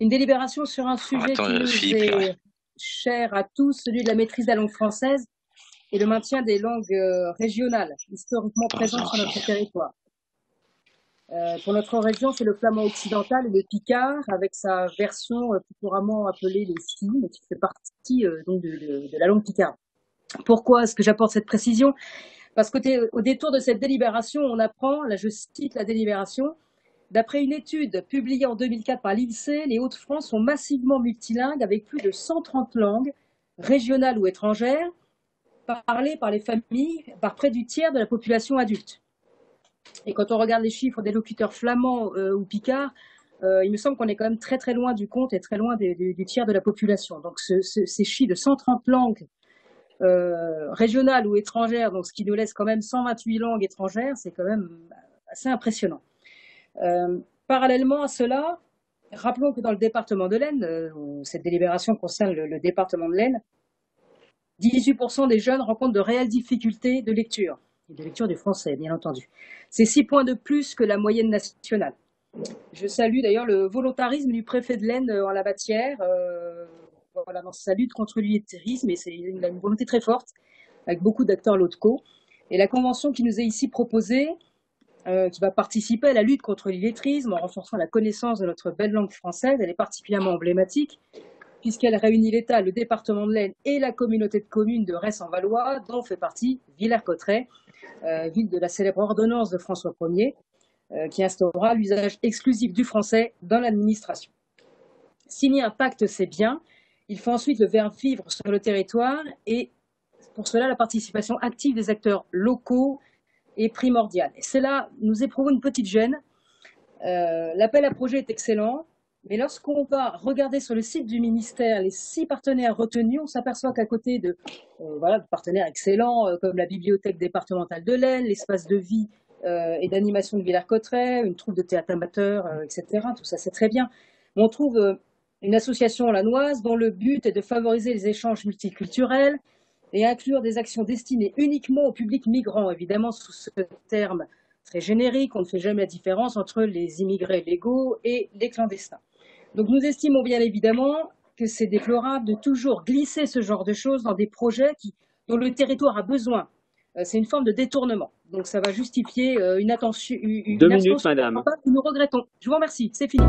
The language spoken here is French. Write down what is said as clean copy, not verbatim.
Une délibération sur un sujet Attends, qui nous Philippe, là. est cher à tous, celui de la maîtrise de la langue française et le maintien des langues régionales, historiquement présentes Attends, sur notre territoire. Pour notre région, c'est le flamand occidental et le picard, avec sa version plus couramment appelée les signes, qui fait partie donc de la langue picarde. Pourquoi est-ce que j'apporte cette précision? Parce qu'au détour de cette délibération, on apprend, là je cite la délibération, d'après une étude publiée en 2004 par l'INSEE, les Hauts-de-France sont massivement multilingues avec plus de 130 langues, régionales ou étrangères, parlées par les familles, par près du tiers de la population adulte. Et quand on regarde les chiffres des locuteurs flamands ou picards, il me semble qu'on est quand même très très loin du compte et très loin du tiers de la population. Donc ces chiffres de 130 langues régionales ou étrangères, donc ce qui nous laisse quand même 128 langues étrangères, c'est quand même assez impressionnant. Parallèlement à cela, rappelons que dans le département de l'Aisne, où cette délibération concerne le département de l'Aisne, 18% des jeunes rencontrent de réelles difficultés de lecture, et de lecture du français, bien entendu. C'est 6 points de plus que la moyenne nationale. Je salue d'ailleurs le volontarisme du préfet de l'Aisne en la matière, voilà, dans sa lutte contre l'illettrisme, et c'est une volonté très forte, avec beaucoup d'acteurs locaux. Et la convention qui nous est ici proposée, qui va participer à la lutte contre l'illettrisme en renforçant la connaissance de notre belle langue française, elle est particulièrement emblématique, puisqu'elle réunit l'État, le département de l'Aisne et la communauté de communes de Retz-en-Valois, dont fait partie Villers-Cotterêts, ville de la célèbre ordonnance de François Ier, qui instaura l'usage exclusif du français dans l'administration. Signer un pacte, c'est bien. Il faut ensuite le faire vivre sur le territoire et pour cela, la participation active des acteurs locaux est primordiale. Et c'est là, nous éprouvons une petite gêne. L'appel à projet est excellent, mais lorsqu'on va regarder sur le site du ministère les 6 partenaires retenus, on s'aperçoit qu'à côté de partenaires excellents comme la bibliothèque départementale de l'Aisne, l'espace de vie et d'animation de Villers-Cotterêts, une troupe de théâtre amateur, etc. Tout ça, c'est très bien. Mais on trouve une association lannoise dont le but est de favoriser les échanges multiculturels et inclure des actions destinées uniquement au public migrant, évidemment sous ce terme très générique, on ne fait jamais la différence entre les immigrés légaux et les clandestins. Donc nous estimons bien évidemment que c'est déplorable de toujours glisser ce genre de choses dans des projets dont le territoire a besoin. C'est une forme de détournement. Donc ça va justifier une Deux minutes, abstention madame. que nous regrettons. Je vous remercie, c'est fini.